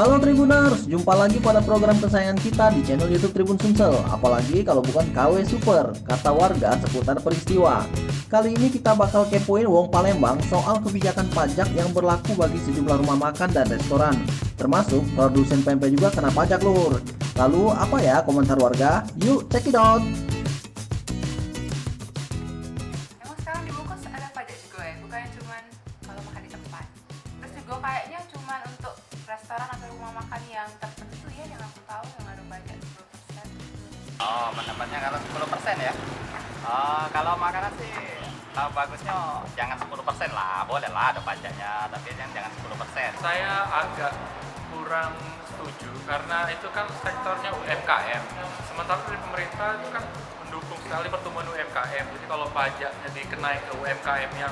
Halo Tribuners, jumpa lagi pada program kesayangan kita di channel YouTube Tribun Sumsel. Apalagi kalau bukan KW Super, kata warga seputar peristiwa. Kali ini kita bakal kepoin Wong Palembang soal kebijakan pajak yang berlaku bagi sejumlah rumah makan dan restoran. Termasuk produsen pempek juga kena pajak lur. Lalu apa ya komentar warga? Yuk check it out. Emang sekarang di Bungkus ada pajak juga ya? Bukannya cuman kalau makan di tempat. Terus juga kayaknya cuman untuk restoran atau rumah makan yang tertentu ya, yang aku tahu yang ada pajak 10%. Oh, pendapatnya kalau 10% ya? Oh, kalau makanan sih bagusnya jangan 10% lah, boleh lah ada pajaknya, tapi jangan 10%. Saya agak kurang setuju karena itu kan sektornya UMKM. Sementara dari pemerintah itu kan mendukung sekali pertumbuhan UMKM. Jadi kalau pajaknya dikenai ke UMKM yang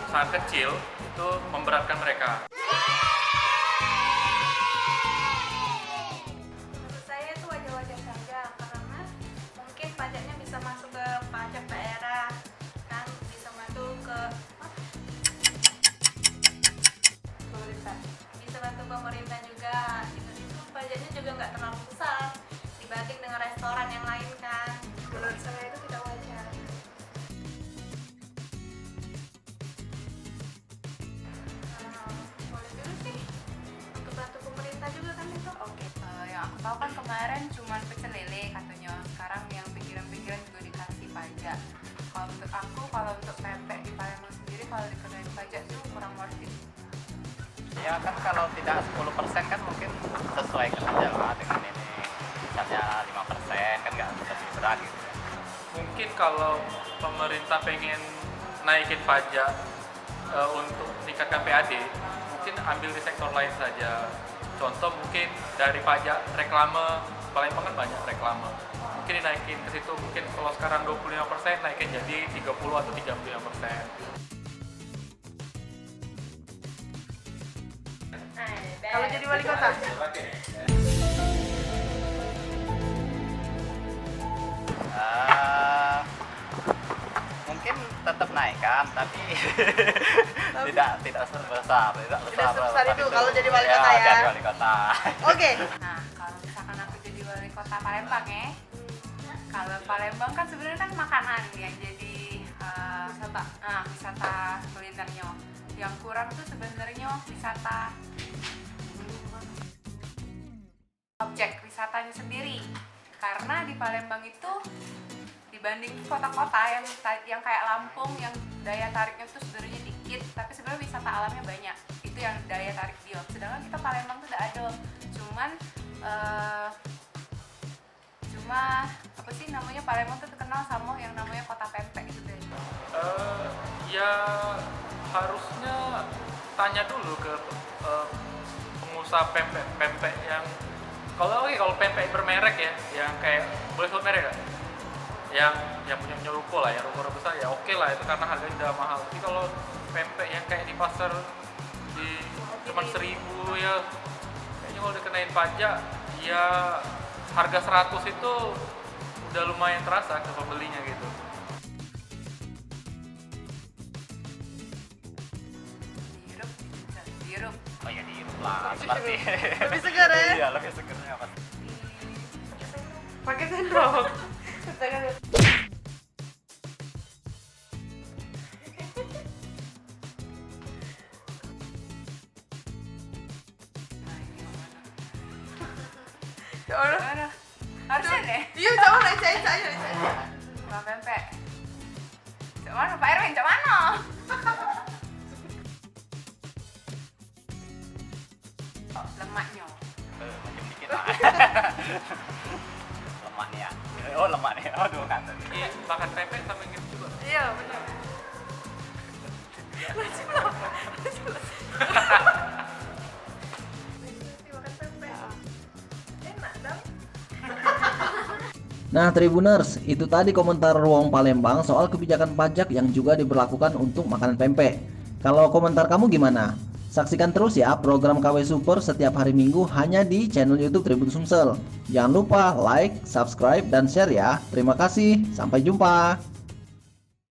sangat kecil, itu memberatkan mereka. Menurut saya itu wajar-wajar saja karena mungkin pajaknya bisa masuk ke pajak daerah, kan bisa masuk ke pemerintah, bisa bantu pemerintah juga. Itu pajaknya juga nggak terlalu besar dibanding dengan restoran yang lain kan. Menurut saya itu tidak wajar. Boleh juga sih untuk bantu pemerintah juga kan itu. Oke, yang aku tahu kan kemarin cuman pecel lele katanya. Sekarang yang pinggiran-pinggiran juga dikasih pajak. Kalau untuk aku, kalau untuk pempek di Palembang sendiri kalau dikenain pajak itu kurang worth it. Ya kan kalau tidak 10% kan mungkin sesuai kerja lah dengan ini. Misalnya 5% kan nggak lebih berat gitu. Mungkin kalau pemerintah pengen naikin pajak untuk meningkatkan PAD, mungkin ambil di sektor lain saja. Contoh mungkin dari pajak reklame, Palembang kan banyak reklame. Mungkin dinaikin ke situ, mungkin kalau sekarang 25% naikin jadi 30 atau 35%. Kalau jadi wali kota, Mungkin tetap naikkan, tapi tidak sebesar, Tidak sebesar itu kalau jadi wali kota ya? Jadi wali kota. oke. Nah, kalau misalkan aku jadi wali kota Palembang ya, kalau Palembang kan sebenarnya kan makanan yang jadi wisata kulinernya. Yang kurang tuh sebenarnya wisata objek wisatanya sendiri. Karena di Palembang itu dibanding kota-kota yang kayak Lampung yang daya tariknya tuh sebenarnya dikit, tapi sebenarnya wisata alamnya banyak. Itu yang daya tarik dia. Sedangkan kita Palembang tuh udah ada, cuma apa sih namanya, Palembang tuh terkenal sama yang namanya kota pempek gitu deh. Ya harusnya tanya dulu ke pengusaha pempek yang kalau pempek bermerek ya, yang kayak boleh sebut merek nggak? Yang punya ruko lah, yang ruko besar ya oke lah itu karena harganya udah mahal. Tapi kalau pempek yang kayak di pasar cuma 1.000 ya, kayaknya kalau dikenain pajak ya harga 100 itu udah lumayan terasa ke pembelinya gitu. Dihirup. Oh ya dihirup lah, pasti. Lebih segar ya? Iya, lebih segernya pasti. Pakai sendok. Nah, ini yang mana? Ya Allah. Mana? Harusnya deh. Iya, coba saya. Bang pempek. Cak mana Pak Erwin? Cak mana? Lemaknya. Macam dikit lah. Lemak nih ya. Oh lemak nih. Aduh kan. Makan pempek sama gitu juga. Iya, benar. Makan pempek. Enak dong. Nah Tribuners, itu tadi komentar Wong Palembang soal kebijakan pajak yang juga diberlakukan untuk makanan pempek. Kalau komentar kamu gimana? Saksikan terus ya program KW Super setiap hari Minggu hanya di channel YouTube Tribun Sumsel. Jangan lupa like, subscribe, dan share ya. Terima kasih, sampai jumpa.